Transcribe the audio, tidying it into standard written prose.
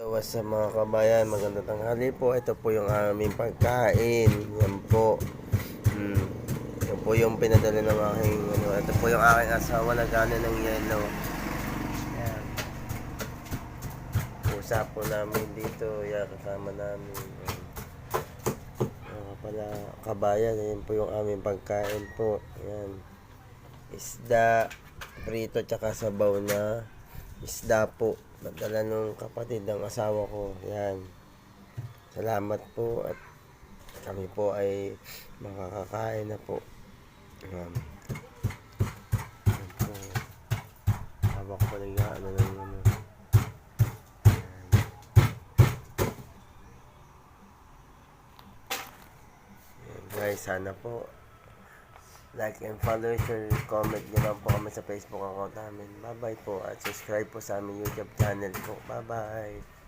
What's up mga kabayan, magandang tanghali po. Ito po yung aming pagkain. Yan po. Yan po yung pinadala ng aking ito po yung aking asawa na gana ng yelo. Yan. Usap po namin dito. Yan, kasama namin. Yan pala kabayan. Yan po yung aming pagkain po. Yan. Isda, prito tsaka sabaw na isda po. Nadala nung kapatid ng asawa ko. Yan. Salamat po at kami po ay makakakain na po. Yan. Yan po. Haba ko pa nag-ano ng ano. Yan guys, sana po like and follow, share, comment nyo lang po kami sa Facebook account namin. Bye bye po at subscribe po sa aming YouTube channel po. Bye bye.